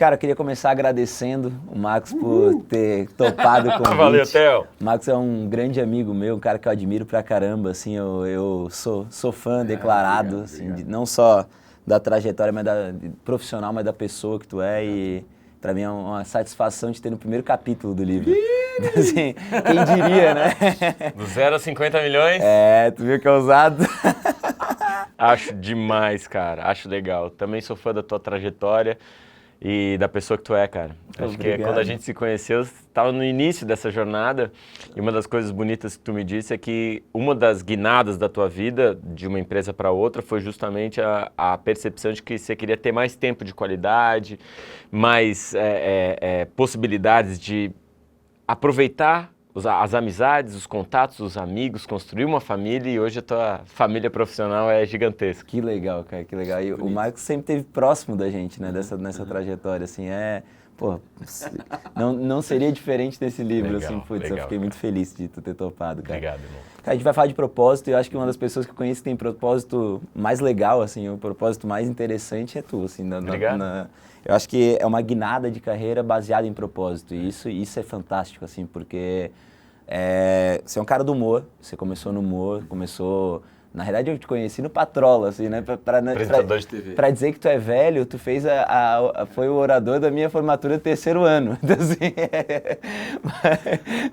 Cara, eu queria começar agradecendo o Marcos por ter topado o convite. Valeu, Theo. O Marcos é um grande amigo meu, um cara que eu admiro pra caramba, assim, eu sou fã declarado, obrigado, assim, obrigado. Não só da trajetória profissional, mas da pessoa que tu é e pra mim é uma satisfação de ter no primeiro capítulo do livro. Assim, quem diria, né? Do 0 a 50 milhões? Tu viu que é ousado? Acho demais, cara. Acho legal. Também sou fã da tua trajetória e da pessoa que tu é, cara. Acho que Obrigado. quando a gente se conheceu, estava no início dessa jornada e uma das coisas bonitas que tu me disse é que uma das guinadas da tua vida, de uma empresa para outra, foi justamente a percepção de que você queria ter mais tempo de qualidade, mais possibilidades de aproveitar as amizades, os contatos, os amigos, construir uma família e hoje a tua família profissional é gigantesca. Que legal, cara, que legal. E o Marcos sempre esteve próximo da gente, né, nessa trajetória, assim, não seria diferente desse livro, Legal, assim, putz, eu legal, fiquei cara. muito feliz de tu ter topado, cara. Obrigado, irmão. Cara, a gente vai falar de propósito e eu acho que uma das pessoas que eu conheço que tem propósito mais legal, assim, o propósito mais interessante é tu, assim. Obrigado. Eu acho que é uma guinada de carreira baseada em propósito e isso é fantástico, assim, porque você é um cara do humor, você começou no humor, Na realidade, eu te conheci no Patrola, assim, né? Apresentador de TV. Pra dizer que tu é velho, tu fez foi o orador da minha formatura do 3º ano. Então, assim,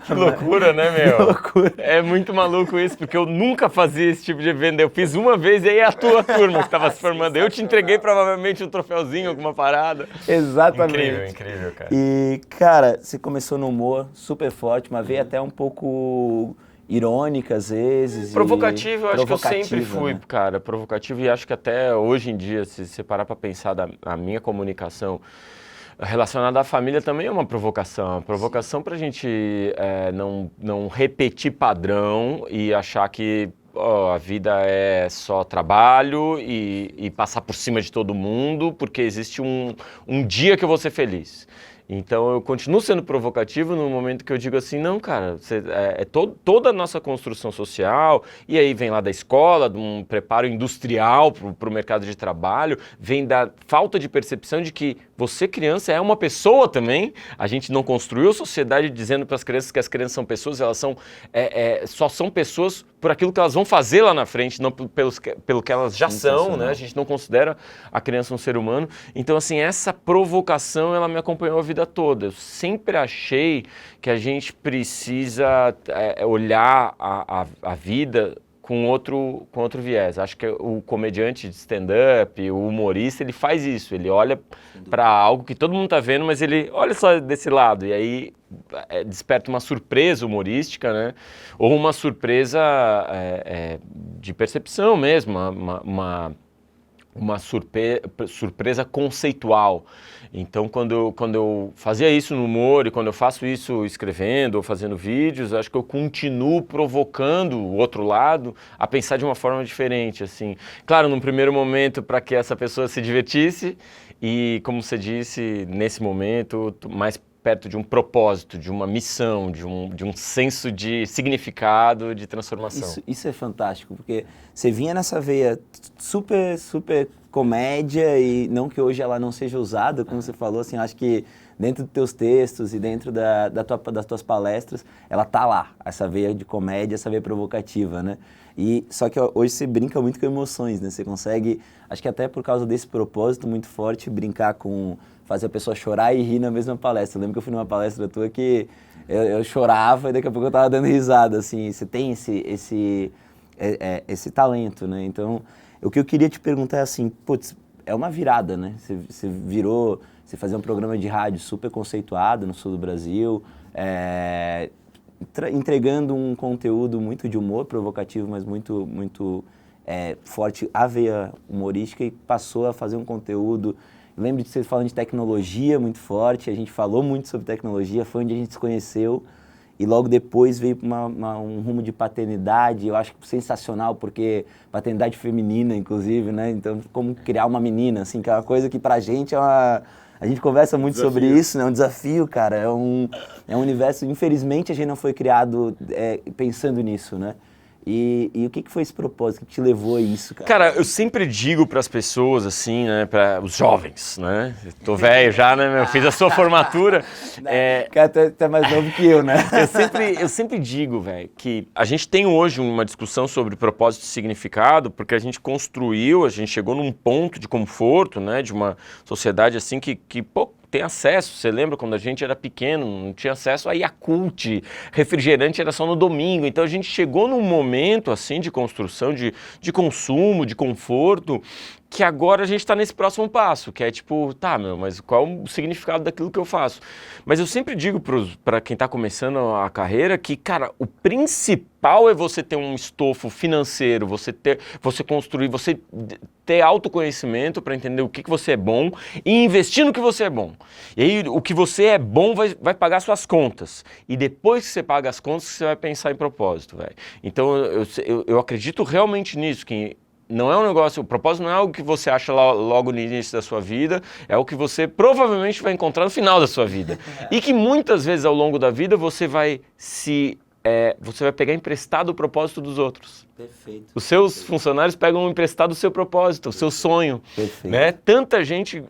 Que loucura, né, meu? Que loucura. É muito maluco isso, porque eu nunca fazia esse tipo de evento. Eu fiz uma vez e aí a tua turma que estava se formando. Eu te entreguei provavelmente um troféuzinho, alguma parada. Exatamente. Incrível, incrível, cara. E, cara, você começou no humor super forte, mas veio até um pouco irônica às vezes. Provocativo, eu acho que eu sempre provocativa, fui, né? cara, provocativo e acho que até hoje em dia, se você parar pra pensar a minha comunicação relacionada à família também é uma provocação. Provocação pra gente não repetir padrão e achar que a vida é só trabalho e passar por cima de todo mundo, porque existe um dia que eu vou ser feliz. Então eu continuo sendo provocativo no momento que eu digo assim, não, cara, toda a nossa construção social, e aí vem lá da escola, de um preparo industrial para o mercado de trabalho, vem da falta de percepção de que você, criança, é uma pessoa também. A gente não construiu a sociedade dizendo para as crianças que as crianças são pessoas, elas só são pessoas por aquilo que elas vão fazer lá na frente, não pelo que elas já são, né? A gente não considera a criança um ser humano. Então, assim, essa provocação, ela me acompanhou a vida toda. Eu sempre achei que a gente precisa olhar a vida com outro viés. Acho que o comediante de stand-up, o humorista, ele faz isso. Ele olha para algo que todo mundo está vendo, mas ele olha só desse lado. E aí desperta uma surpresa humorística, né? Ou uma surpresa de percepção mesmo, uma surpresa conceitual. Então, quando eu fazia isso no humor e quando eu faço isso escrevendo ou fazendo vídeos, acho que eu continuo provocando o outro lado a pensar de uma forma diferente, assim. Claro, num primeiro momento, para que essa pessoa se divertisse e, como você disse, nesse momento, mais perto de um propósito, de uma missão, de um senso de significado, de transformação. Isso é fantástico, porque você vinha nessa veia super, super comédia e não que hoje ela não seja usada, como você falou, assim, acho que dentro dos teus textos e dentro das tuas palestras, ela tá lá, essa veia de comédia, essa veia provocativa, né? Só que hoje você brinca muito com emoções, né? Você consegue, acho que até por causa desse propósito muito forte, brincar com fazer a pessoa chorar e rir na mesma palestra. Eu lembro que eu fui numa palestra tua que eu chorava e daqui a pouco eu tava dando risada, assim. Você tem esse talento, né? Então, o que eu queria te perguntar é assim, putz, é uma virada, né? Você fazia um programa de rádio super conceituado no sul do Brasil, entregando um conteúdo muito de humor provocativo, mas muito, muito forte, a veia humorística, e passou a fazer um conteúdo. Eu lembro de você falando de tecnologia muito forte, a gente falou muito sobre tecnologia, foi onde a gente se conheceu, e logo depois veio um rumo de paternidade, eu acho sensacional, porque paternidade feminina, inclusive, né? Então, como criar uma menina, assim, que é uma coisa que pra gente a gente conversa muito sobre isso, né? É um desafio, cara, é um universo, infelizmente a gente não foi criado pensando nisso, né? E o que foi esse propósito que te levou a isso, cara? Cara, eu sempre digo para as pessoas, assim, né, para os jovens, né? Tô velho já, né, eu fiz a sua formatura. Cara, tá mais novo que eu, né? Eu sempre digo, velho, que a gente tem hoje uma discussão sobre propósito e significado, porque a gente chegou num ponto de conforto, né, de uma sociedade assim que pô, tem acesso. Você lembra quando a gente era pequeno, não tinha acesso a Yakult, refrigerante era só no domingo. Então a gente chegou num momento assim de construção, de consumo, de conforto, que agora a gente está nesse próximo passo, que é tipo, tá, mas qual o significado daquilo que eu faço? Mas eu sempre digo para quem está começando a carreira que, cara, o principal é você ter um estofo financeiro, você construir, você ter autoconhecimento para entender o que você é bom e investir no que você é bom. E aí o que você é bom vai pagar suas contas. E depois que você paga as contas, você vai pensar em propósito, velho. Então eu acredito realmente nisso, que não é um negócio, o propósito não é algo que você acha logo no início da sua vida, é o que você provavelmente vai encontrar no final da sua vida. E que muitas vezes ao longo da vida você vai pegar emprestado o propósito dos outros. Perfeito. Os seus funcionários pegam emprestado o seu propósito, o seu sonho. Perfeito. Né? Tanta gente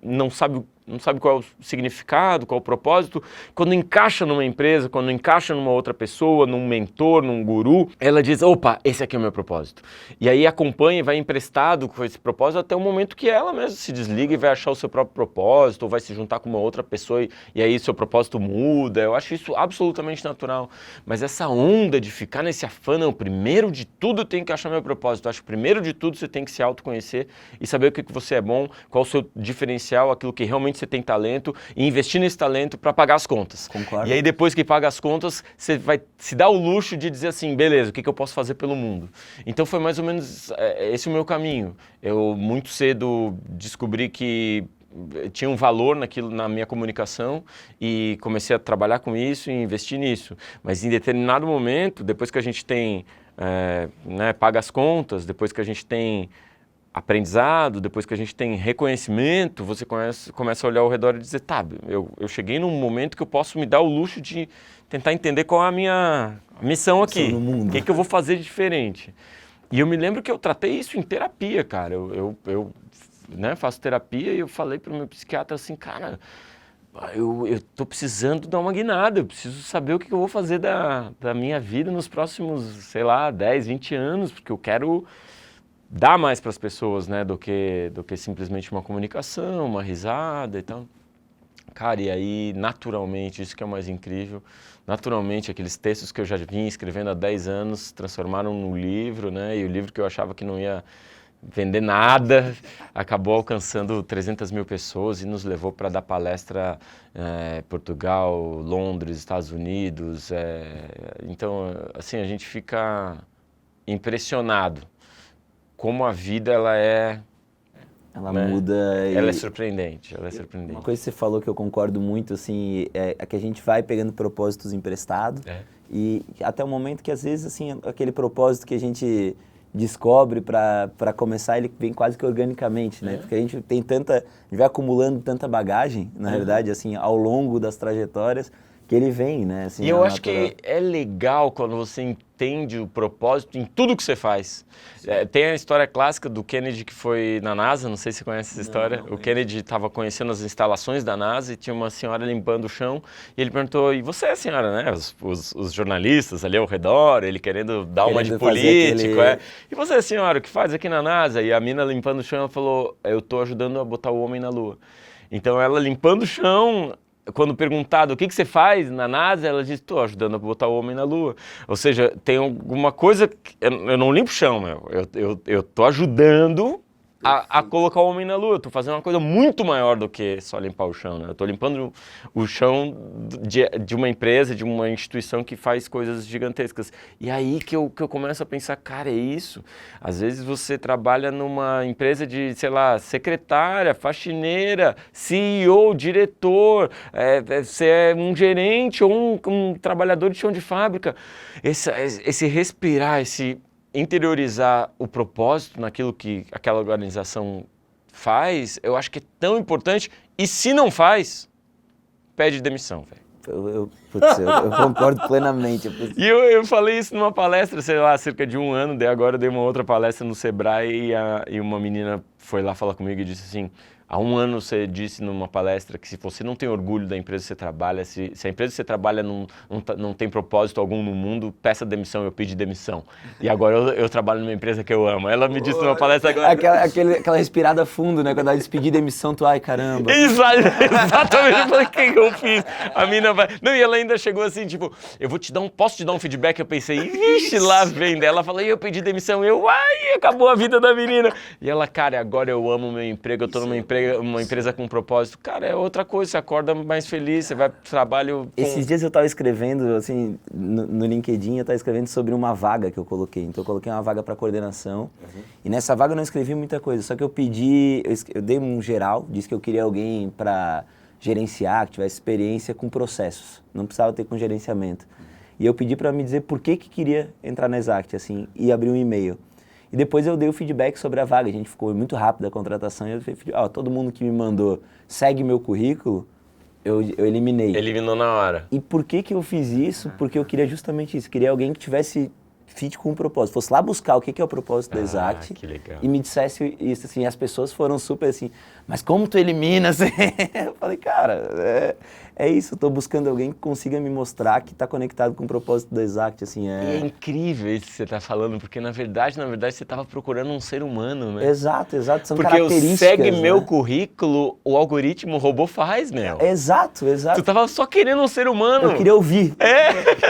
não sabe qual é o significado, qual é o propósito. Quando encaixa numa empresa, quando encaixa numa outra pessoa, num mentor, num guru, ela diz, opa, esse aqui é o meu propósito. E aí acompanha e vai emprestado com esse propósito até o momento que ela mesma se desliga e vai achar o seu próprio propósito, ou vai se juntar com uma outra pessoa e aí seu propósito muda. Eu acho isso absolutamente natural. Mas essa onda de ficar nesse afã, não, primeiro de tudo eu tenho que achar meu propósito. Eu acho que primeiro de tudo você tem que se autoconhecer e saber o que você é bom, qual o seu diferencial, aquilo que realmente você tem talento e investir nesse talento para pagar as contas. Concordo. E aí depois que paga as contas, você vai se dar o luxo de dizer assim, beleza, o que eu posso fazer pelo mundo? Então foi mais ou menos esse o meu caminho. Eu muito cedo descobri que tinha um valor naquilo, na minha comunicação, e comecei a trabalhar com isso e investir nisso. Mas em determinado momento, depois que a gente tem, paga as contas, depois que a gente tem aprendizado, depois que a gente tem reconhecimento, você começa a olhar ao redor e dizer, tá, eu cheguei num momento que eu posso me dar o luxo de tentar entender qual é a minha missão aqui, o que eu vou fazer de diferente. E eu me lembro que eu tratei isso em terapia, cara. Eu faço terapia e eu falei para o meu psiquiatra assim, cara, eu tô precisando dar uma guinada, eu preciso saber o que eu vou fazer da minha vida nos próximos, sei lá, 10, 20 anos, porque eu quero dar mais para as pessoas, né, do que simplesmente uma comunicação, uma risada e tal. Cara, e aí, naturalmente, isso que é o mais incrível, naturalmente, aqueles textos que eu já vinha escrevendo há 10 anos se transformaram num livro, né, e o livro que eu achava que não ia vender nada, acabou alcançando 300 mil pessoas e nos levou para dar palestra em Portugal, Londres, Estados Unidos. Então, assim, a gente fica impressionado como a vida ela muda. Ela é surpreendente, Uma coisa que você falou que eu concordo muito, assim, é que a gente vai pegando propósitos emprestados e até o momento que às vezes, assim, aquele propósito que a gente descobre para começar, ele vem quase que organicamente, né? Porque a gente vai acumulando tanta bagagem, na realidade, assim, ao longo das trajetórias, que ele vem, né? Assim, e eu acho que é legal quando você entende o propósito em tudo que você faz. Tem a história clássica do Kennedy que foi na NASA, não sei se você conhece essa história. O Kennedy estava conhecendo as instalações da NASA e tinha uma senhora limpando o chão e ele perguntou, e você, senhora, né? Os jornalistas ali ao redor, ele querendo dar uma de político. E você, senhora, o que faz aqui na NASA? E a mina limpando o chão, ela falou, eu estou ajudando a botar o homem na Lua. Então ela limpando o chão, quando perguntado o que você faz na NASA, ela diz, estou ajudando a botar o homem na Lua. Ou seja, tem alguma coisa, eu não limpo o chão, eu estou ajudando a colocar o homem na Lua. Eu estou fazendo uma coisa muito maior do que só limpar o chão, né? Eu estou limpando o chão de uma empresa, de uma instituição que faz coisas gigantescas. E aí que eu começo a pensar, cara, é isso. Às vezes você trabalha numa empresa de, sei lá, secretária, faxineira, CEO, diretor, você é um gerente ou um trabalhador de chão de fábrica. Esse respirar, esse interiorizar o propósito naquilo que aquela organização faz, eu acho que é tão importante. E se não faz, pede demissão, velho. Putz, eu concordo plenamente. E eu falei isso numa palestra, sei lá, há cerca de um ano, daí agora eu dei uma outra palestra no Sebrae e uma menina foi lá falar comigo e disse assim, há um ano você disse numa palestra que se você não tem orgulho da empresa que você trabalha, se a empresa que você trabalha não tem propósito algum no mundo, peça demissão, eu pedi demissão. E agora eu trabalho numa empresa que eu amo. Ela me disse numa palestra agora... Aquela respirada fundo, né? Quando ela despedir demissão, tu, ai, caramba. Exatamente, eu falei, o que eu fiz? A mina vai... Não, e ela ainda chegou assim, tipo, posso te dar um feedback? Eu pensei, vixe, lá vem dela. Ela falou, eu pedi demissão, acabou a vida da menina. E ela, cara, agora eu amo meu emprego, eu tô numa empresa com propósito. Cara, é outra coisa, você acorda mais feliz, você vai pro trabalho... Esses dias eu tava escrevendo, assim, no LinkedIn, eu tava escrevendo sobre uma vaga que eu coloquei. Então eu coloquei uma vaga para coordenação. E nessa vaga eu não escrevi muita coisa, só que eu dei um geral, disse que eu queria alguém para gerenciar, que tivesse experiência com processos. Não precisava ter com gerenciamento. E eu pedi para me dizer por que queria entrar na Exact, assim, e abrir um e-mail. E depois eu dei o feedback sobre a vaga, a gente ficou muito rápido a contratação, e eu falei, todo mundo que me mandou segue meu currículo, eu eliminei. Eliminou na hora. E por que eu fiz isso? Porque eu queria justamente isso, queria alguém que tivesse fit com um propósito, fosse lá buscar o que é o propósito da Exact e me dissesse isso, assim, as pessoas foram super assim, mas como tu eliminas? Eu falei, cara, é isso, eu tô buscando alguém que consiga me mostrar que tá conectado com o propósito da Exact, assim, É incrível isso que você tá falando, porque na verdade você tava procurando um ser humano, né? Exato, são porque características, segue né? meu currículo, o algoritmo, o robô faz, meu. Exato. Tu tava só querendo um ser humano. Eu queria ouvir.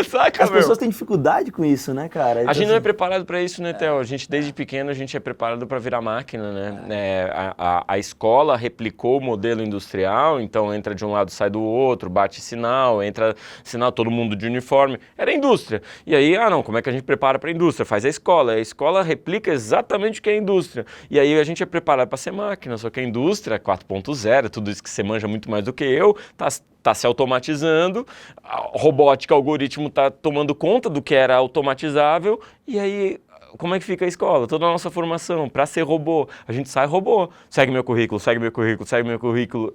Saca, As pessoas têm dificuldade com isso, né, cara? A gente não é preparado para isso, né, Theo? A gente, desde pequeno, a gente é preparado para virar máquina, né? A escola replicou o modelo industrial, então entra de um lado, sai do outro, bate sinal, entra sinal, todo mundo de uniforme. Era a indústria. E aí, como é que a gente prepara para a indústria? Faz a escola replica exatamente o que é a indústria. E aí a gente é preparado para ser máquina, só que a indústria 4.0, tudo isso que você manja muito mais do que eu, tá se automatizando, a robótica, o algoritmo tá tomando conta do que era automatizável, e aí como é que fica a escola? Toda a nossa formação, para ser robô, a gente sai robô, segue meu currículo,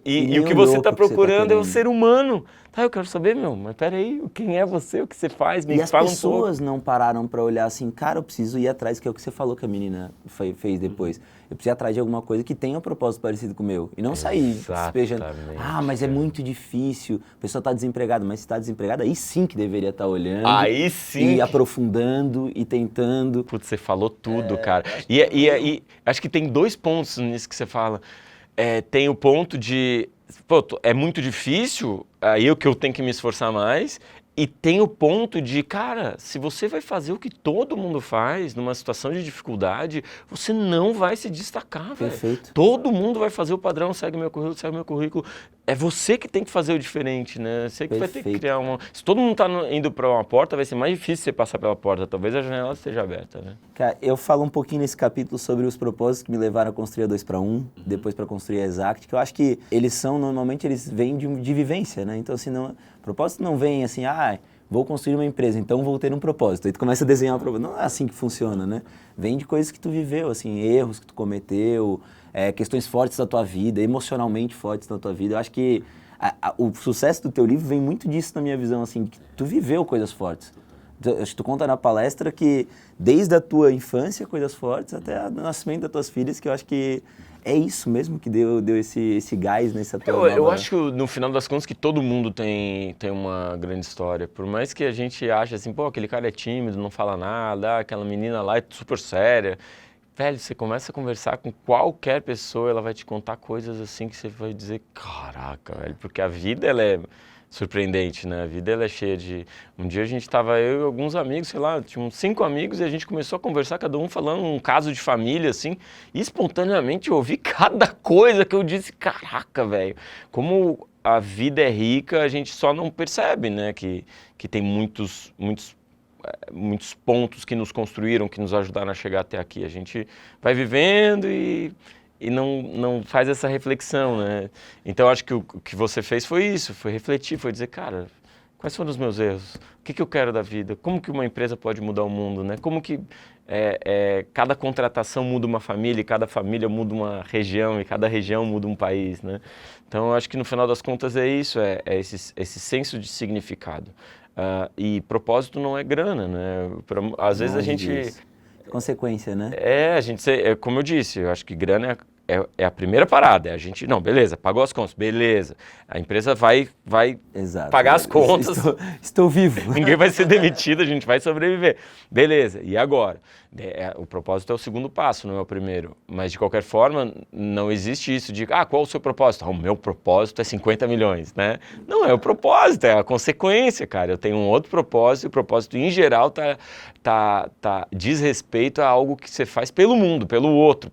e o que você está procurando é o ser humano. Tá, eu quero saber, mas peraí, quem é você, o que você faz, me fala um pouco. E as pessoas não pararam para olhar assim, cara, eu preciso ir atrás, que é o que você falou que a menina fez depois. Eu preciso ir atrás de alguma coisa que tenha um propósito parecido com o meu. E não sair despejando, mas é muito difícil, a pessoa está desempregada, mas se está desempregada, aí sim que deveria estar olhando. Aí sim. E aprofundando e tentando. Putz, você falou tudo, cara. E acho que tem dois pontos nisso que você fala. Tem o ponto de, é muito difícil, aí é que eu tenho que me esforçar mais. E tem o ponto de, cara, se você vai fazer o que todo mundo faz numa situação de dificuldade, você não vai se destacar, velho. Perfeito. Todo mundo vai fazer o padrão, segue meu currículo. É você que tem que fazer o diferente, né? Você que vai ter que criar uma... Se todo mundo tá indo para uma porta, vai ser mais difícil você passar pela porta. Talvez a janela esteja aberta, né? Cara, eu falo um pouquinho nesse capítulo sobre os propósitos que me levaram a construir a 2-para-1, depois para construir a Exact, que eu acho que normalmente eles vêm de vivência, né? Então, assim, propósito não vem assim, vou construir uma empresa, então vou ter um propósito. Aí tu começa a desenhar um propósito. Não é assim que funciona, né? Vem de coisas que tu viveu, assim, erros que tu cometeu, questões fortes da tua vida, emocionalmente fortes da tua vida. Eu acho que o sucesso do teu livro vem muito disso na minha visão, assim, que tu viveu coisas fortes. Acho que tu conta na palestra que desde a tua infância, coisas fortes, até o nascimento das tuas filhas, que eu acho que é isso mesmo que deu esse gás nessa tua Eu acho que no final das contas que todo mundo tem uma grande história. Por mais que a gente ache assim, aquele cara é tímido, não fala nada, aquela menina lá é super séria. Velho, você começa a conversar com qualquer pessoa, ela vai te contar coisas assim que você vai dizer, caraca, velho, porque a vida ela é surpreendente, né? A vida ela é cheia de... Um dia a gente tava, eu e alguns amigos, sei lá, tinha uns 5 amigos e a gente começou a conversar, cada um falando um caso de família, assim, e espontaneamente eu ouvi cada coisa que eu disse, caraca, velho, como a vida é rica, a gente só não percebe, né? Que tem muitos pontos que nos construíram, que nos ajudaram a chegar até aqui. A gente vai vivendo e não faz essa reflexão, né? Então, acho que o que você fez foi isso, foi refletir, foi dizer, cara, Quais foram os meus erros? O que eu quero da vida? Como que uma empresa pode mudar o mundo, né? Como que cada contratação muda uma família, e cada família muda uma região, e cada região muda um país, né? Então, eu acho que no final das contas é isso, esse senso de significado. E propósito não é grana, né? Às vezes a gente... Consequência, né? Como eu disse, eu acho que grana é a primeira parada. A gente, não, beleza, pagou as contas, beleza. A empresa vai Exato, pagar as contas. Estou vivo. Ninguém vai ser demitido, a gente vai sobreviver. Beleza, e agora? O propósito é o segundo passo, não é o primeiro. Mas, de qualquer forma, não existe isso de, qual é o seu propósito? O meu propósito é 50 milhões, né? Não é o propósito, é a consequência, cara. Eu tenho um outro propósito, e o propósito, em geral, diz respeito a algo que você faz pelo mundo, pelo outro,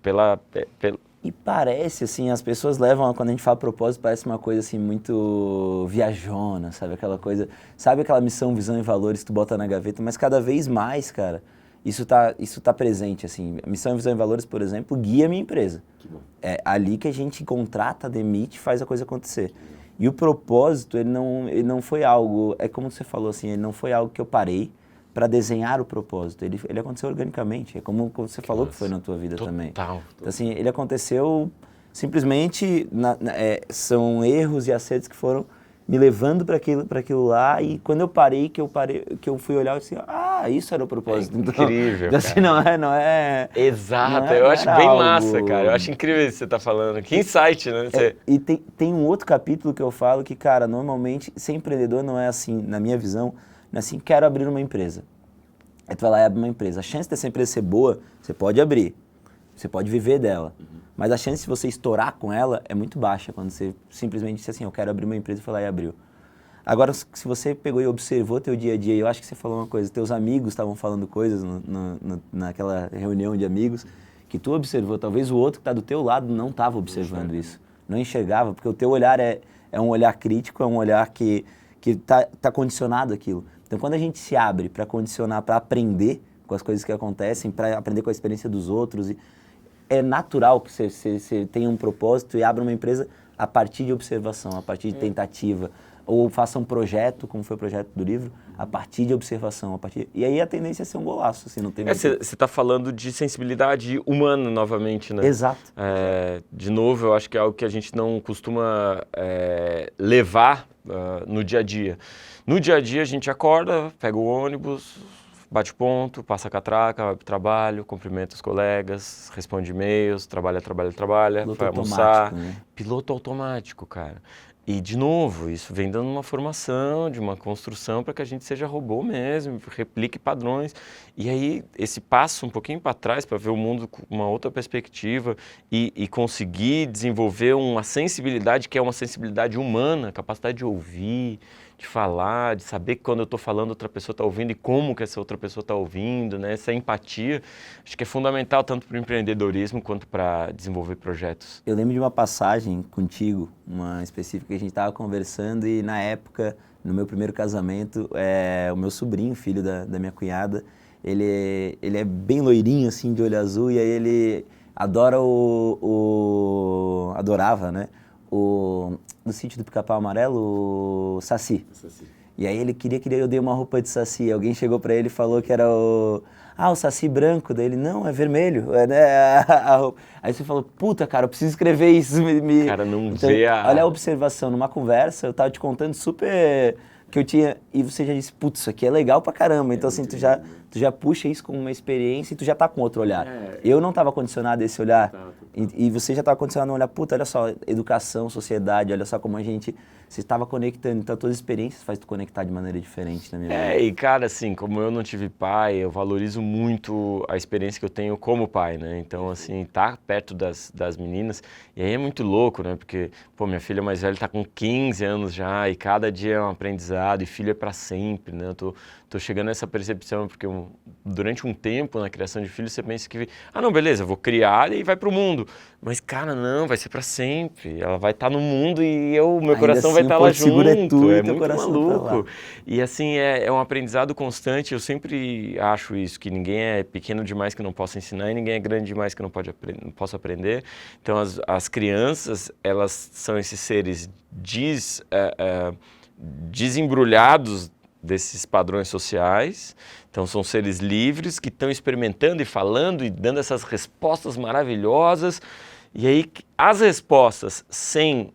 E parece, assim, as pessoas levam, quando a gente fala propósito, parece uma coisa, assim, muito viajona, sabe? Aquela coisa, sabe aquela missão, visão e valores que tu bota na gaveta, mas cada vez mais, cara, isso tá presente, assim. Missão, visão e valores, por exemplo, guia a minha empresa. É ali que a gente contrata, demite, faz a coisa acontecer. E o propósito, ele não foi algo, é como você falou, assim, ele não foi algo que eu parei para desenhar o propósito. Ele aconteceu organicamente. É como você falou que foi na tua vida também. Total. Então, assim, ele aconteceu simplesmente, são erros e acertos que foram me levando para aquilo lá, e quando eu parei, que eu fui olhar, eu disse, isso era o propósito. Incrível, então, assim, não é... Exato, eu acho bem massa, cara. Eu acho incrível isso que você tá falando. Que insight, né? E tem um outro capítulo que eu falo que, cara, normalmente, ser empreendedor não é assim, na minha visão, não é assim, quero abrir uma empresa. Aí tu vai lá e abre uma empresa. A chance dessa empresa ser boa, você pode abrir, você pode viver dela. Mas a chance de você estourar com ela é muito baixa, quando você simplesmente disse assim, eu quero abrir uma empresa, e foi lá e abriu. Agora, se você pegou e observou teu dia a dia, eu acho que você falou uma coisa, teus amigos estavam falando coisas naquela reunião de amigos, que tu observou, talvez o outro que está do teu lado não estava observando isso, não enxergava, porque o teu olhar é um olhar crítico, é um olhar que tá condicionado àquilo. Então, quando a gente se abre para condicionar, para aprender com as coisas que acontecem, para aprender com a experiência dos outros, é natural que você tenha um propósito e abra uma empresa a partir de observação, a partir de tentativa, ou faça um projeto, como foi o projeto do livro, a partir de observação. E aí a tendência é ser um golaço, assim, não tem muito... Você está falando de sensibilidade humana novamente, né? Exato. De novo, eu acho que é algo que a gente não costuma levar no dia a dia. No dia a dia a gente acorda, pega o ônibus, bate ponto, passa a catraca, vai para o trabalho, cumprimenta os colegas, responde e-mails, trabalha, Piloto vai almoçar. né? Piloto automático, cara. E, de novo, isso vem dando uma formação, de uma construção para que a gente seja robô mesmo, replique padrões. E aí, esse passo um pouquinho para trás para ver o mundo com uma outra perspectiva e conseguir desenvolver uma sensibilidade que é uma sensibilidade humana, capacidade de ouvir, de falar, de saber que quando eu estou falando outra pessoa está ouvindo e como que essa outra pessoa está ouvindo, né? Essa empatia, acho que é fundamental tanto para o empreendedorismo quanto para desenvolver projetos. Eu lembro de uma passagem contigo, uma específica que a gente estava conversando e na época, no meu primeiro casamento, o meu sobrinho, filho da minha cunhada, ele é bem loirinho, assim, de olho azul, e aí ele adora adorava, né? No sítio do Pica-Pau Amarelo, o Saci. E aí ele queria eu dei uma roupa de Saci. Alguém chegou pra ele e falou que era o Saci branco. Daí ele, não, é vermelho. A roupa. Aí você falou, puta, cara, eu preciso escrever isso. Cara, não então, vê olha a observação. Numa conversa, eu tava te contando super... que eu tinha... E você já disse, putz, isso aqui é legal pra caramba. Então, assim, tu já puxa isso como uma experiência e tu já tá com outro olhar. Eu não tava condicionado a esse olhar. E você já tava condicionado a olhar, puta, olha só, educação, sociedade, olha só como a gente... Você estava conectando, então todas as experiências faz tu conectar de maneira diferente na minha vida. E cara, assim, como eu não tive pai, eu valorizo muito a experiência que eu tenho como pai, né? Então, assim, tá perto das meninas, e aí é muito louco, né? Porque, pô, minha filha mais velha tá com 15 anos já, e cada dia é um aprendizado, e filho é pra sempre, né? Eu tô chegando a essa percepção, porque durante um tempo na criação de filhos, você pensa que, não, beleza, eu vou criar e vai pro mundo. Mas, cara, não, vai ser pra sempre. Ela vai estar no mundo e meu coração vai estar lá junto. É muito maluco. E assim, é um aprendizado constante. Eu sempre acho isso, que ninguém é pequeno demais que não possa ensinar e ninguém é grande demais que não possa aprender. Então, as crianças, elas são esses seres desembrulhados desses padrões sociais. Então são seres livres que estão experimentando e falando e dando essas respostas maravilhosas. E aí as respostas sem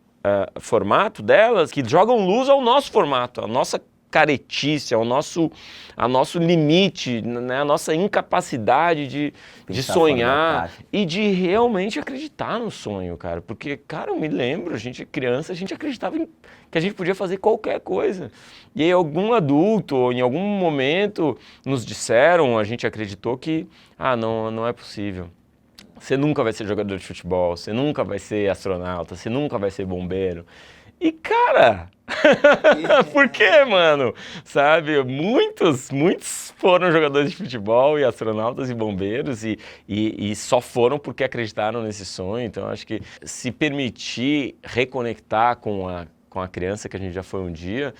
formato delas, que jogam luz ao nosso formato, à nossa caretice, ao nosso limite, né? A nossa incapacidade de sonhar e de realmente acreditar no sonho, cara. Porque, cara, eu me lembro, a gente criança, a gente acreditava que a gente podia fazer qualquer coisa. E aí algum adulto, ou em algum momento, nos disseram, a gente acreditou que, não é possível. Você nunca vai ser jogador de futebol, você nunca vai ser astronauta, você nunca vai ser bombeiro. E, cara, por quê, mano? Sabe, muitos foram jogadores de futebol e astronautas e bombeiros e só foram porque acreditaram nesse sonho. Então, acho que se permitir reconectar com a criança que a gente já foi um dia,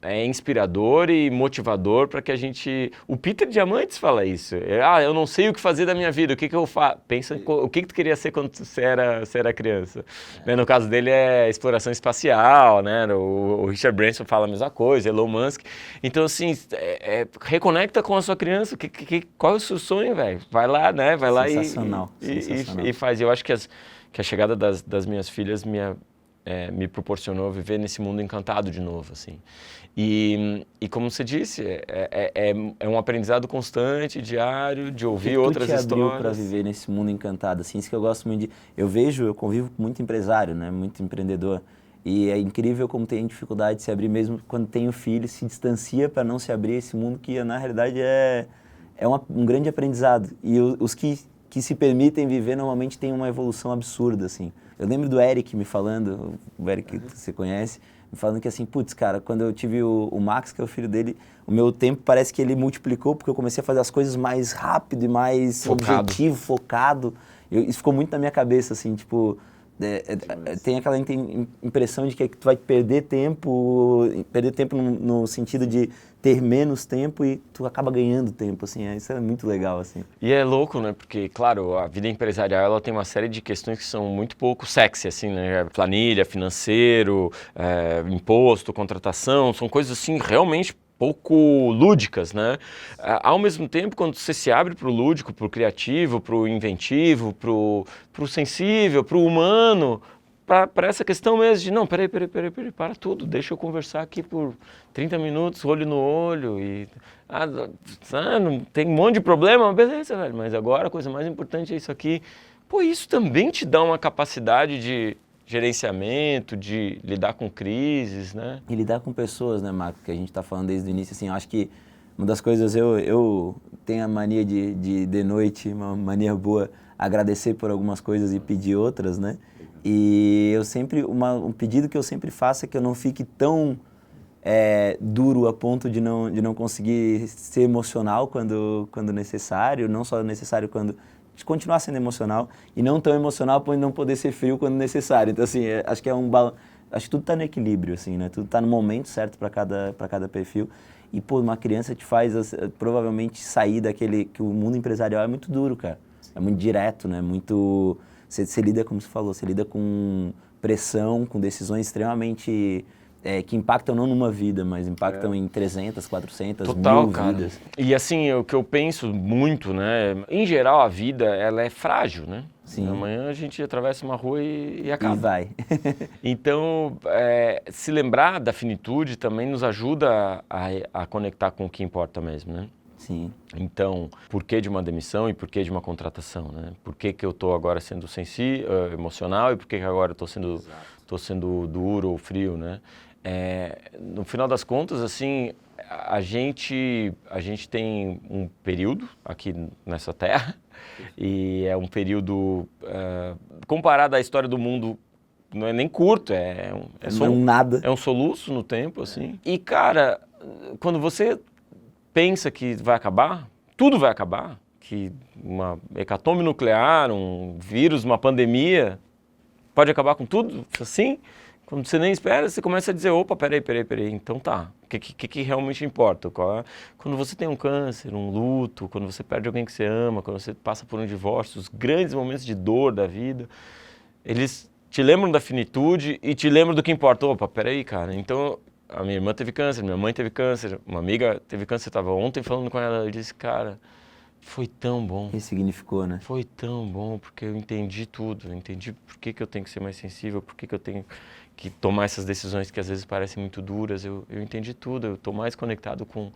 é inspirador e motivador para que a gente... O Peter Diamandis fala isso. Eu não sei o que fazer da minha vida, o que eu faço? Pensa o que tu queria ser quando você era criança. No caso dele é exploração espacial, né? O Richard Branson fala a mesma coisa, Elon Musk. Então, assim, reconecta com a sua criança. Qual é o seu sonho, velho? Vai lá, né? Vai lá e faz. Eu acho que a chegada das minhas filhas me proporcionou viver nesse mundo encantado de novo, assim. E como você disse, é um aprendizado constante, diário, de ouvir outras histórias. O que te abriu para viver nesse mundo encantado? Assim, isso que eu gosto muito de... Eu convivo com muito empresário, né? Muito empreendedor. E é incrível como tem dificuldade de se abrir, mesmo quando tem o filho, se distancia para não se abrir esse mundo que, na realidade, é um grande aprendizado. E os que se permitem viver, normalmente têm uma evolução absurda, assim. Eu lembro do Eric me falando, o Eric que você conhece, me falando que assim, putz, cara, quando eu tive o Max, que é o filho dele, o meu tempo parece que ele multiplicou, porque eu comecei a fazer as coisas mais rápido e mais objetivo, focado. Isso ficou muito na minha cabeça, assim, tipo... tem aquela impressão de que tu vai perder tempo no sentido de ter menos tempo e tu acaba ganhando tempo, assim, isso é muito legal, assim. E é louco, né, porque, claro, a vida empresarial, ela tem uma série de questões que são muito pouco sexy, assim, né, planilha, financeiro, imposto, contratação, são coisas, assim, realmente pouco lúdicas, né? Ao mesmo tempo, quando você se abre para o lúdico, para o criativo, para o inventivo, para o sensível, para o humano, para essa questão mesmo de, não, peraí, para tudo, deixa eu conversar aqui por 30 minutos, olho no olho, e não, tem um monte de problema, beleza, velho, mas agora a coisa mais importante é isso aqui. Pô, isso também te dá uma capacidade de gerenciamento, de lidar com crises, né? E lidar com pessoas, né, Marco, que a gente está falando desde o início, assim, eu acho que uma das coisas, eu tenho a mania de noite, uma mania boa, agradecer por algumas coisas e pedir outras, né? E eu sempre, um pedido que eu sempre faço é que eu não fique tão duro a ponto de não conseguir ser emocional quando necessário, não só necessário quando... de continuar sendo emocional e não tão emocional para não poder ser frio quando necessário. Então, assim, acho que acho que tudo está no equilíbrio, assim, né? Tudo está no momento certo para cada perfil. E, pô, uma criança te faz provavelmente sair daquele... que o mundo empresarial é muito duro, cara. É muito direto, né? Muito... Você lida, como você falou, você lida com pressão, com decisões extremamente... que impactam não numa vida, mas impactam em 300, 400, Total, 1000 cara. vidas. E assim, o que eu penso muito, né? Em geral, a vida, ela é frágil, né? Sim. Amanhã a gente atravessa uma rua e acaba. E vai. Então, se lembrar da finitude também nos ajuda a conectar com o que importa mesmo, né? Sim. Então, por que de uma demissão e por que de uma contratação, né? Por que eu estou agora sendo emocional e por que agora eu estou sendo duro ou frio, né? No final das contas, assim, a gente tem um período aqui nessa terra e é um período, comparado à história do mundo, não é nem curto, nada. É um soluço no tempo, assim. E, cara, quando você pensa que vai acabar, tudo vai acabar, que uma hecatombe nuclear, um vírus, uma pandemia, pode acabar com tudo, assim, quando você nem espera, você começa a dizer, opa, peraí, então tá, o que realmente importa? Quando você tem um câncer, um luto, quando você perde alguém que você ama, quando você passa por um divórcio, os grandes momentos de dor da vida, eles te lembram da finitude e te lembram do que importa. Opa, peraí, cara, então a minha irmã teve câncer, minha mãe teve câncer, uma amiga teve câncer, eu estava ontem falando com ela, eu disse, cara, foi tão bom. Ressignificou, né? Foi tão bom, porque eu entendi tudo, eu entendi por que eu tenho que ser mais sensível, por que eu tenho que tomar essas decisões que às vezes parecem muito duras, eu entendi tudo, eu estou mais conectado com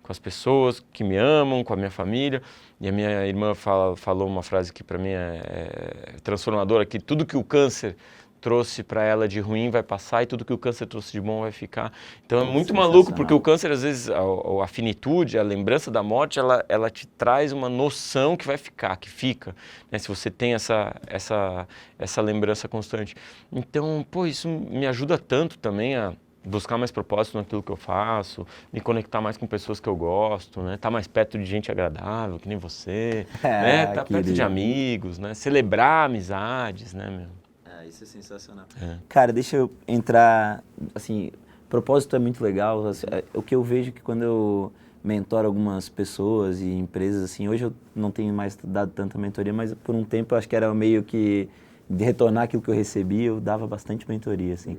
as pessoas que me amam, com a minha família. E a minha irmã falou uma frase que para mim é transformadora, que tudo que o câncer trouxe para ela de ruim vai passar e tudo que o câncer trouxe de bom vai ficar. Então é muito maluco, porque o câncer, às vezes, a finitude, a lembrança da morte, ela te traz uma noção que vai ficar, que fica, né? Se você tem essa lembrança constante. Então, pô, isso me ajuda tanto também a buscar mais propósito naquilo que eu faço, me conectar mais com pessoas que eu gosto, né? Estar mais perto de gente agradável, que nem você, né? Estar perto de amigos, né? Celebrar amizades, né, meu? Isso é sensacional. Cara, deixa eu entrar, assim, propósito é muito legal, assim, o que eu vejo que quando eu mentoro algumas pessoas e empresas, assim, hoje eu não tenho mais dado tanta mentoria, mas por um tempo eu acho que era meio que de retornar aquilo que eu recebi, eu dava bastante mentoria, assim.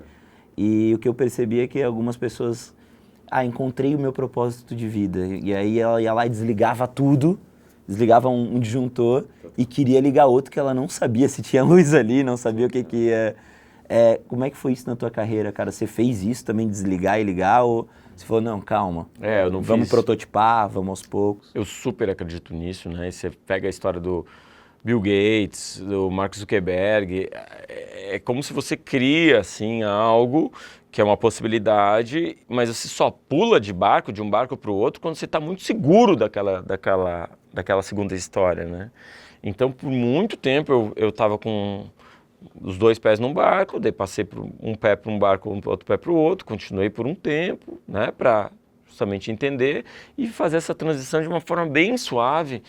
E o que eu percebi é que algumas pessoas, encontrei o meu propósito de vida, e aí ela ia lá e desligava tudo, desligava um disjuntor e queria ligar outro que ela não sabia se tinha luz ali, não sabia o que ia. Como é que foi isso na tua carreira, cara? Você fez isso também, desligar e ligar, ou você falou, não, calma, eu não vamos fiz. Prototipar, vamos aos poucos? Eu super acredito nisso, né? E você pega a história do Bill Gates, do Mark Zuckerberg, é como se você cria, assim, algo que é uma possibilidade, mas você só pula de um barco para o outro, quando você está muito seguro daquela segunda história, né? Então, por muito tempo, eu estava com os dois pés num barco, daí passei um pé para um barco, outro pé para o outro, continuei por um tempo, né, para justamente entender e fazer essa transição de uma forma bem suave,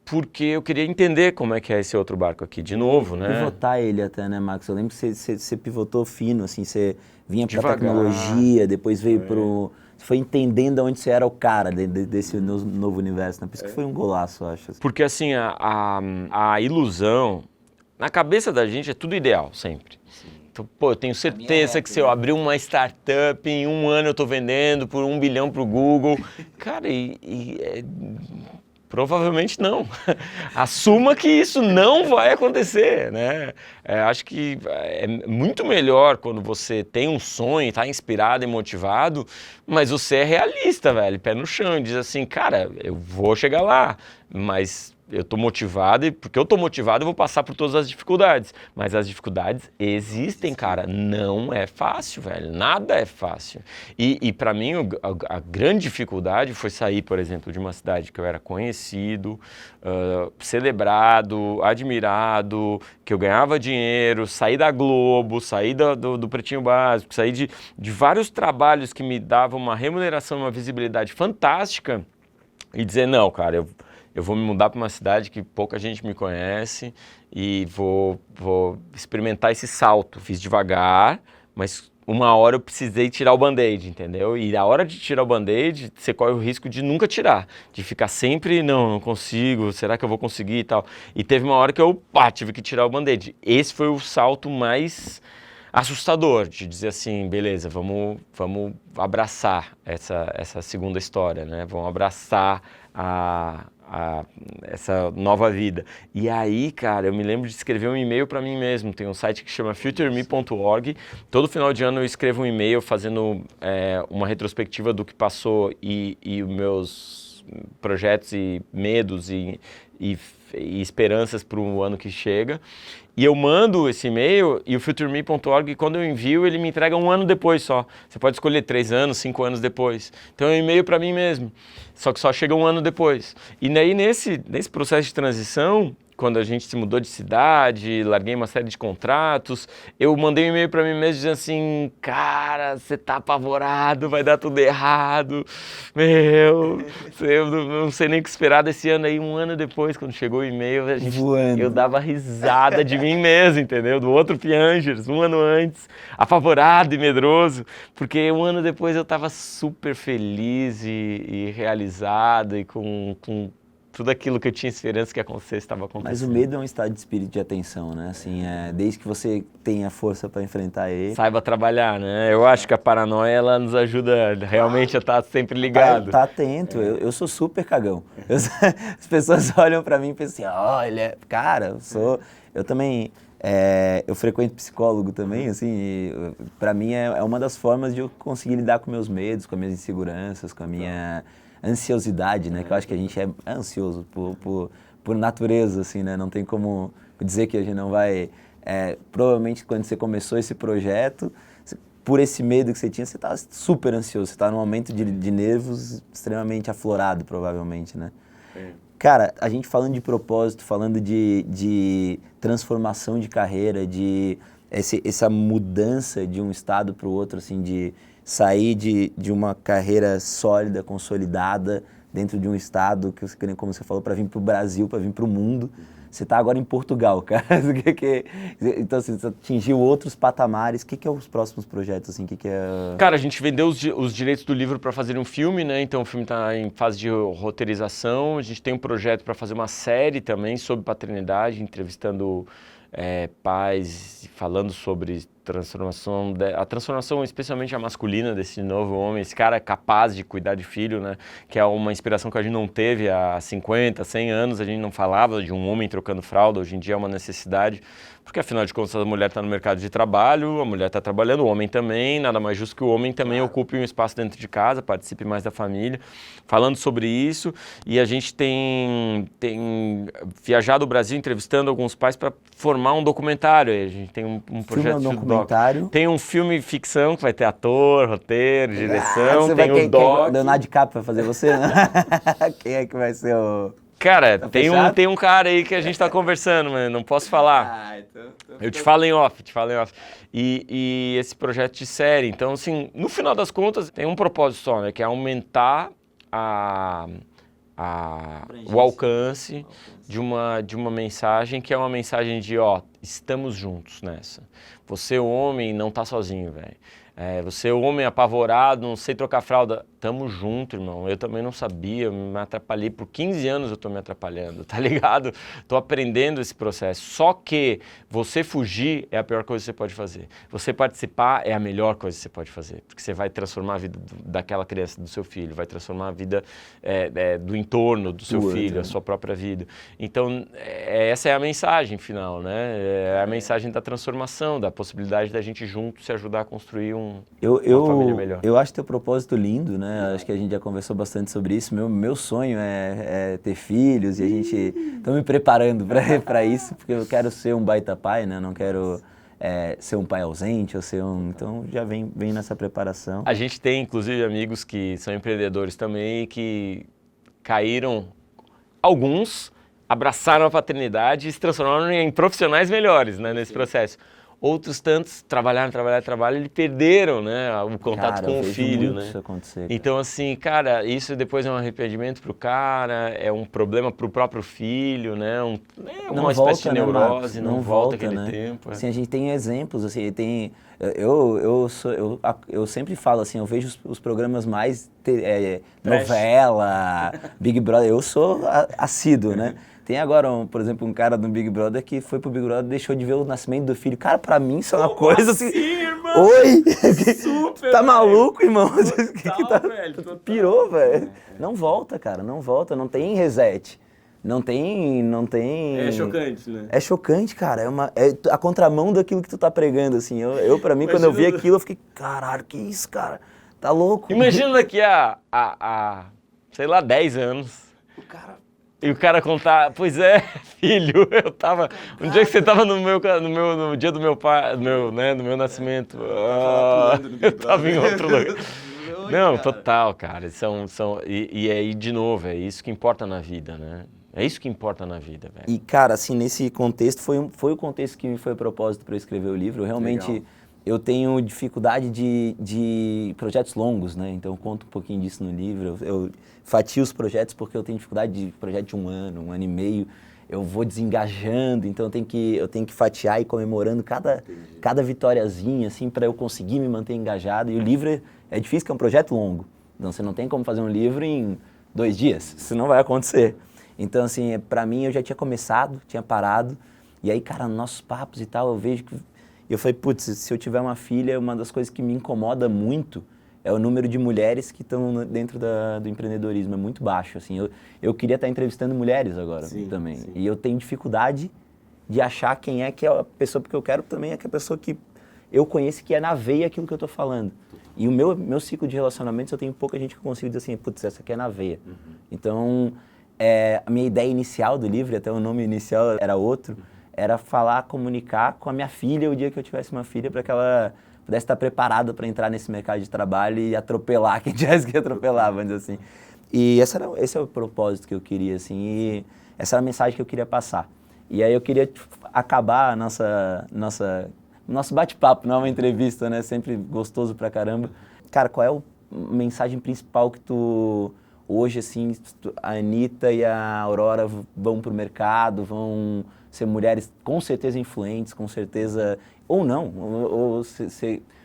porque eu queria entender como é que é esse outro barco aqui, de novo, né? Pivotar ele até, né, Max? Eu lembro que você pivotou fino, assim, você vinha para tecnologia, depois veio pro... Você foi entendendo onde você era o cara desse novo universo, né? Por isso que foi um golaço, eu acho. Porque, assim, a ilusão, na cabeça da gente é tudo ideal, sempre. Então, pô, eu tenho certeza que se eu abrir uma startup, em um ano eu tô vendendo por 1 bilhão pro Google. Cara, provavelmente não. Assuma que isso não vai acontecer, né? Acho que é muito melhor quando você tem um sonho, está inspirado e motivado, mas você é realista, velho, pé no chão, e diz assim, cara, eu vou chegar lá, mas eu estou motivado e porque eu estou motivado eu vou passar por todas as dificuldades. Mas as dificuldades existem, cara. Não é fácil, velho. Nada é fácil. E para mim a grande dificuldade foi sair, por exemplo, de uma cidade que eu era conhecido, celebrado, admirado, que eu ganhava dinheiro, sair da Globo, sair do Pretinho Básico, sair de vários trabalhos que me davam uma remuneração, uma visibilidade fantástica e dizer, não, cara, eu vou me mudar para uma cidade que pouca gente me conhece e vou experimentar esse salto. Fiz devagar, mas uma hora eu precisei tirar o band-aid, entendeu? E a hora de tirar o band-aid, você corre o risco de nunca tirar, de ficar sempre, não consigo, será que eu vou conseguir e tal. E teve uma hora que eu tive que tirar o band-aid. Esse foi o salto mais assustador, de dizer assim, beleza, vamos abraçar essa segunda história, né? Vamos abraçar essa nova vida. E aí, cara, eu me lembro de escrever um e-mail para mim mesmo. Tem um site que chama futureme.org. Todo final de ano eu escrevo um e-mail fazendo uma retrospectiva do que passou e os meus projetos e medos e esperanças para o ano que chega. E eu mando esse e-mail e o futureme.org, quando eu envio, ele me entrega 1 ano depois só. Você pode escolher 3 anos, 5 anos depois. Então é um e-mail para mim mesmo, só que só chega 1 ano depois. E daí nesse processo de transição, quando a gente se mudou de cidade, larguei uma série de contratos, eu mandei um e-mail para mim mesmo dizendo assim, cara, você tá apavorado, vai dar tudo errado, eu não sei nem o que esperar desse ano. Aí 1 ano depois, quando chegou o e-mail, eu dava risada de mim mesmo, entendeu? Do outro Piangers, 1 ano antes, apavorado e medroso, porque 1 ano depois eu tava super feliz e realizado e com tudo aquilo que eu tinha esperança que acontecesse estava acontecendo. Mas o medo é um estado de espírito de atenção, né? Assim, desde que você tenha força para enfrentar ele. Saiba trabalhar, né? Eu acho que a paranoia, ela nos ajuda realmente a estar sempre ligado. Tá atento. Eu sou super cagão. As pessoas olham para mim e pensam assim, olha, cara, eu também... eu frequento psicólogo também, assim, para mim é uma das formas de eu conseguir lidar com meus medos, com as minhas inseguranças, com a minha ansiosidade, né? Que eu acho que a gente é ansioso por natureza, assim, né? Não tem como dizer que a gente não vai... provavelmente quando você começou esse projeto, por esse medo que você tinha, você tá super ansioso, você tá num momento de nervos extremamente aflorado, provavelmente, né? Cara, a gente falando de propósito, falando de transformação de carreira, essa mudança de um estado para o outro, assim, de sair de uma carreira sólida, consolidada, dentro de um estado, como você falou, para vir para o Brasil, para vir para o mundo. Você está agora em Portugal, cara. Então, assim, você atingiu outros patamares. O que é os próximos projetos, assim? Cara, a gente vendeu os direitos do livro para fazer um filme, né? Então o filme está em fase de roteirização. A gente tem um projeto para fazer uma série também sobre paternidade, entrevistando pais, falando sobre a transformação especialmente a masculina desse novo homem, esse cara é capaz de cuidar de filho, né? Que é uma inspiração que a gente não teve há 50, 100 anos, a gente não falava de um homem trocando fralda, hoje em dia é uma necessidade, porque afinal de contas a mulher está no mercado de trabalho, a mulher está trabalhando, o homem também, nada mais justo que o homem também ocupe um espaço dentro de casa, participe mais da família, falando sobre isso, e a gente tem viajado o Brasil entrevistando alguns pais para formar um documentário, a gente tem um projeto de tem um filme ficção que vai ter ator, roteiro, direção, tem o doc. Leonardo DiCaprio vai fazer você, né? Quem é que vai ser o... Cara, tem um cara aí que a gente tá conversando, mas não posso falar. Eu te falo em off, E esse projeto de série, então assim, no final das contas, tem um propósito só, né? Que é aumentar o alcance de uma mensagem que é uma mensagem de, estamos juntos nessa. Você, homem, não tá sozinho, velho. Você, homem apavorado, não sei trocar fralda. Tamo junto, irmão. Eu também não sabia, eu me atrapalhei. Por 15 anos eu tô me atrapalhando, tá ligado? Tô aprendendo esse processo. Só que você fugir é a pior coisa que você pode fazer. Você participar é a melhor coisa que você pode fazer. Porque você vai transformar a vida daquela criança, do seu filho, vai transformar a vida do entorno do seu filho, a sua própria vida. Então, essa é a mensagem final, né? É a mensagem da transformação, da possibilidade da gente junto se ajudar a construir uma família melhor. Eu acho teu propósito lindo, né? Acho que a gente já conversou bastante sobre isso. Meu sonho é ter filhos e a gente está me preparando para isso, porque eu quero ser um baita pai, né? Não quero ser um pai ausente ou ser um... Então já vem nessa preparação. A gente tem, inclusive, amigos que são empreendedores também e que caíram, alguns abraçaram a paternidade e se transformaram em profissionais melhores, né, nesse processo. Outros tantos trabalharam e perderam, né, o contato com o filho, né? Isso acontecer, então, assim, cara, isso depois é um arrependimento pro cara, é um problema pro próprio filho, né? Uma espécie de neurose, não volta aquele tempo. Assim, a gente tem exemplos, assim, eu sempre falo assim, eu vejo os programas mais novela, Big Brother, eu sou assíduo, né? Tem agora, por exemplo, um cara do Big Brother que foi pro Big Brother e deixou de ver o nascimento do filho. Cara, pra mim isso é uma coisa assim... irmão? Oi! Super, tá maluco, irmão? Total, velho, total. Pirou, velho. Não volta, cara, não volta. Não tem reset. Não tem... É chocante, né? É chocante, cara. É a contramão daquilo que tu tá pregando, assim. Pra mim, quando eu vi aquilo, eu fiquei... Caralho, que isso, cara? Tá louco? Imagina daqui a sei lá, 10 anos. E o cara contar, pois é, filho, eu tava... Um dia que você tava no dia do meu pai, do meu nascimento, eu tava em outro lugar. Não, total, cara. E aí, de novo, é isso que importa na vida, né? É isso que importa na vida, velho. E, cara, assim, nesse contexto, foi o contexto que me foi a propósito para eu escrever o livro. Realmente, eu tenho dificuldade de projetos longos, né? Então, eu conto um pouquinho disso no livro. Eu fatio os projetos porque eu tenho dificuldade de projeto de um ano e meio. Eu vou desengajando, então eu tenho que fatiar e ir comemorando cada vitóriazinha, assim, para eu conseguir me manter engajado. E o livro é difícil, que é um projeto longo. Então, você não tem como fazer um livro em 2 dias. Isso não vai acontecer. Então, assim, pra mim, eu já tinha começado, tinha parado. E aí, cara, nos nossos papos e tal, eu vejo que... Eu falei, putz, se eu tiver uma filha, uma das coisas que me incomoda muito é o número de mulheres que estão dentro do empreendedorismo. É muito baixo, assim. Eu queria estar entrevistando mulheres agora também. Sim. E eu tenho dificuldade de achar quem é que é a pessoa, porque eu quero também é que a pessoa que eu conheço, que é na veia aquilo que eu tô falando. E o meu ciclo de relacionamentos, eu tenho pouca gente que eu consigo dizer assim, putz, essa aqui é na veia. Então, a minha ideia inicial do livro, até o nome inicial era outro, era falar, comunicar com a minha filha o dia que eu tivesse uma filha, para que ela pudesse estar preparada para entrar nesse mercado de trabalho e atropelar quem tivesse que atropelar, vamos dizer assim. E esse é o propósito que eu queria, assim, e essa era a mensagem que eu queria passar. E aí eu queria acabar nosso bate-papo, não é uma entrevista, né? Sempre gostoso pra caramba. Cara, qual é a mensagem principal que tu, hoje, assim, a Anitta e a Aurora vão pro mercado, vão ser mulheres com certeza influentes, com certeza, ou não,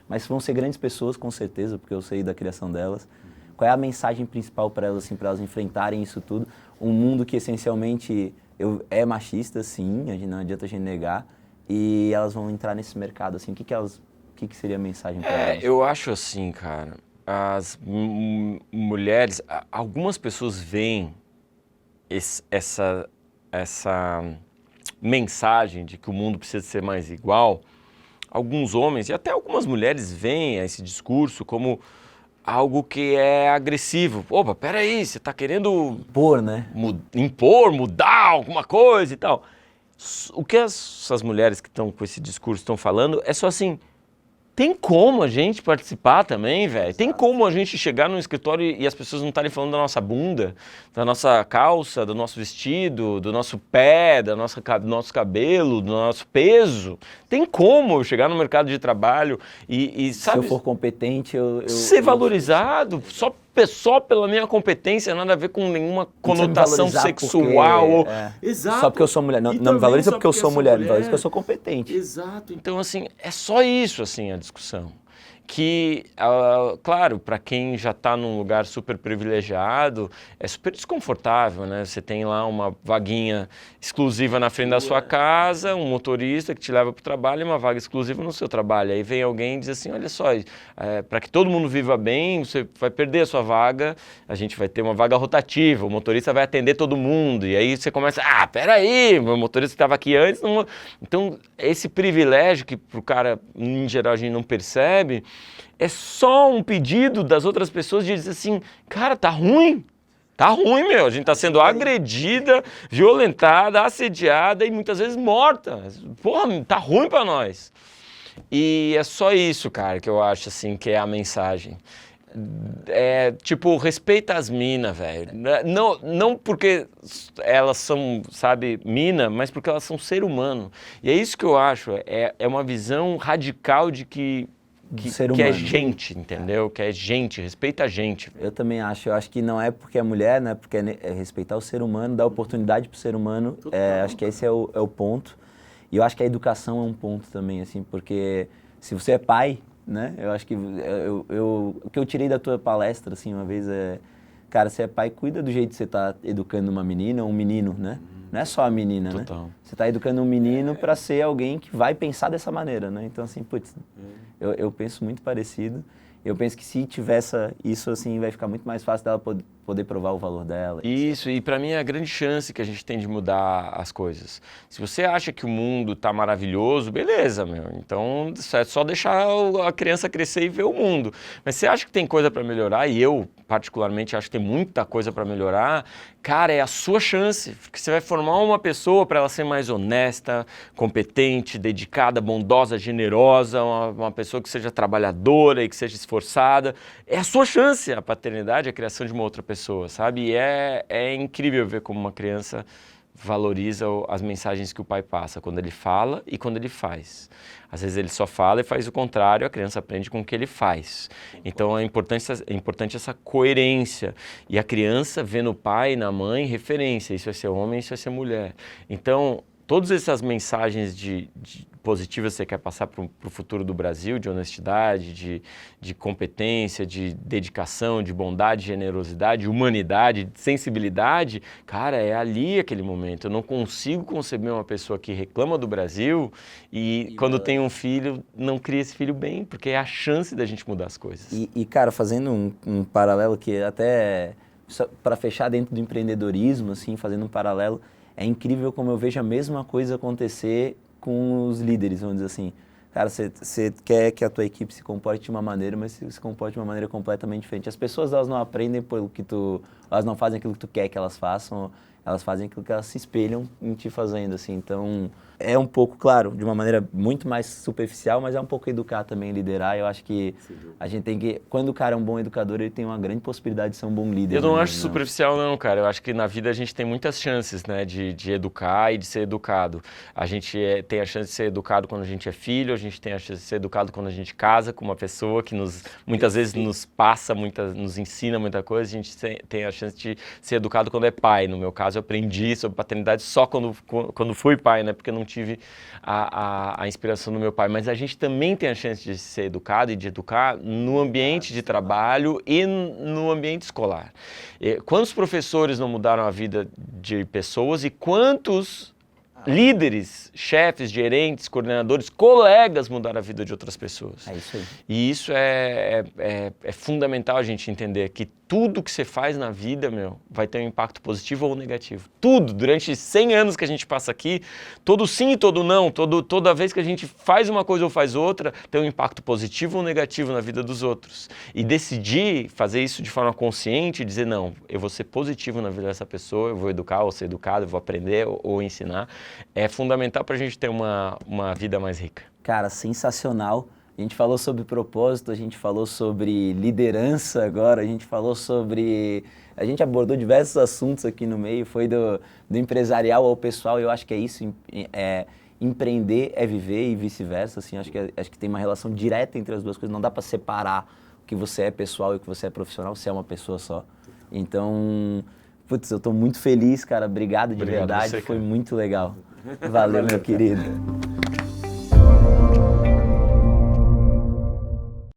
mas vão ser grandes pessoas, com certeza, porque eu sei da criação delas. Qual é a mensagem principal para elas, assim, para elas enfrentarem isso tudo? Um mundo que, essencialmente, é machista, sim, não adianta a gente negar, e elas vão entrar nesse mercado, assim, o que seria a mensagem para elas? Eu acho assim, cara, as mulheres, algumas pessoas veem essa mensagem de que o mundo precisa ser mais igual. Alguns homens e até algumas mulheres veem esse discurso como algo que é agressivo. Opa, peraí, você está querendo impor, né? Impor, mudar alguma coisa e tal. O que essas mulheres que estão com esse discurso estão falando é só assim, tem como a gente participar também, velho? Tem como a gente chegar num escritório e as pessoas não estarem falando da nossa bunda, da nossa calça, do nosso vestido, do nosso pé, do nosso cabelo, do nosso peso? Tem como eu chegar no mercado de trabalho e sabe... Se eu for competente, ser valorizado, só pela minha competência, nada a ver com nenhuma conotação sexual. Exato. Só porque eu sou mulher. Não me valoriza porque eu sou mulher, me valoriza porque eu sou competente. Exato. Então, assim, é só isso, assim, a discussão. Que, claro, para quem já está num lugar super privilegiado, é super desconfortável, né? Você tem lá uma vaguinha exclusiva na frente da sua casa, um motorista que te leva para o trabalho e uma vaga exclusiva no seu trabalho. Aí vem alguém e diz assim, olha só, para que todo mundo viva bem, você vai perder a sua vaga, a gente vai ter uma vaga rotativa, o motorista vai atender todo mundo. E aí você começa, peraí, o motorista que estava aqui antes... Não... Então, esse privilégio que para o cara, em geral, a gente não percebe, é só um pedido das outras pessoas de dizer assim, cara, tá ruim, meu, a gente tá sendo agredida, violentada, assediada e muitas vezes morta. Porra, tá ruim pra nós. E é só isso, cara, que eu acho assim que é a mensagem. Tipo, respeita as minas, velho. Não porque elas são, sabe, mina, mas porque elas são ser humano. E é isso que eu acho, é uma visão radical de que é gente, entendeu? Que é gente, respeita a gente. Eu também acho, eu acho que não é porque é mulher, né? Porque é respeitar o ser humano, dar oportunidade pro ser humano. Acho que esse é o ponto. E eu acho que a educação é um ponto também, assim, porque se você é pai, né? Eu acho que o que eu tirei da tua palestra, assim, uma vez cara, você é pai, cuida do jeito que você tá educando uma menina ou um menino, né? Não é só a menina, Total. Né? Você está educando um menino para ser alguém que vai pensar dessa maneira, né? Então, assim, putz, eu penso muito parecido. Eu penso que se tivesse isso, assim, vai ficar muito mais fácil dela poder provar o valor dela. Isso, e para mim é a grande chance que a gente tem de mudar as coisas. Se você acha que o mundo está maravilhoso, beleza, meu. Então é só deixar a criança crescer e ver o mundo. Mas você acha que tem coisa para melhorar, e eu particularmente acho que tem muita coisa para melhorar, cara, é a sua chance. Porque você vai formar uma pessoa para ela ser mais honesta, competente, dedicada, bondosa, generosa, uma pessoa que seja trabalhadora e que seja esforçada. É a sua chance, a paternidade, a criação de uma outra pessoa, sabe? E é incrível ver como uma criança valoriza as mensagens que o pai passa, quando ele fala e quando ele faz. Às vezes ele só fala e faz o contrário, a criança aprende com o que ele faz. Então é importante essa coerência. E a criança vê no pai e na mãe referência, isso é ser homem, isso é ser mulher. Então, todas essas mensagens positivas que você quer passar para o futuro do Brasil, de honestidade, de competência, de dedicação, de bondade, generosidade, humanidade, de sensibilidade, cara, é ali aquele momento. Eu não consigo conceber uma pessoa que reclama do Brasil e quando tem um filho, não cria esse filho bem, porque é a chance da gente mudar as coisas. Cara, fazendo um paralelo que até para fechar dentro do empreendedorismo, assim, fazendo um paralelo, é incrível como eu vejo a mesma coisa acontecer com os líderes, vamos dizer assim. Cara, você quer que a tua equipe se comporte de uma maneira, mas se comporte de uma maneira completamente diferente. As pessoas, elas não aprendem pelo que elas não fazem aquilo que tu quer que elas façam, elas fazem aquilo que elas se espelham em ti fazendo, assim. Então, é um pouco, claro, de uma maneira muito mais superficial, mas é um pouco educar também, liderar. Eu acho que a gente tem que... Quando o cara é um bom educador, ele tem uma grande possibilidade de ser um bom líder. Eu não acho superficial não, cara. Eu acho que na vida a gente tem muitas chances, né, de educar e de ser educado. A gente tem a chance de ser educado quando a gente é filho, a gente tem a chance de ser educado quando a gente casa com uma pessoa que muitas vezes nos passa, nos ensina muita coisa. A gente tem a chance de ser educado quando é pai. No meu caso, eu aprendi sobre paternidade só quando fui pai, né, porque eu não tive a inspiração do meu pai. Mas a gente também tem a chance de ser educado e de educar no ambiente de trabalho e no ambiente escolar. Quantos professores não mudaram a vida de pessoas e quantos líderes, chefes, gerentes, coordenadores, colegas mudaram a vida de outras pessoas? É isso aí. E isso é fundamental a gente entender que tudo que você faz na vida, vai ter um impacto positivo ou negativo. Tudo, durante 100 anos que a gente passa aqui, todo sim e todo não, toda vez que a gente faz uma coisa ou faz outra, tem um impacto positivo ou negativo na vida dos outros. E decidir fazer isso de forma consciente e dizer, não, eu vou ser positivo na vida dessa pessoa, eu vou educar ou ser educado, eu vou aprender ou ensinar, é fundamental para a gente ter uma vida mais rica. Cara, sensacional. A gente falou sobre propósito, a gente falou sobre liderança agora, a gente falou sobre... A gente abordou diversos assuntos aqui no meio, foi do empresarial ao pessoal, e eu acho que é isso, empreender é viver e vice-versa, assim, acho que tem uma relação direta entre as duas coisas, não dá para separar o que você é pessoal e o que você é profissional, você é uma pessoa só. Então, putz, eu estou muito feliz, cara, obrigado de verdade, foi muito legal. Valeu, meu querido.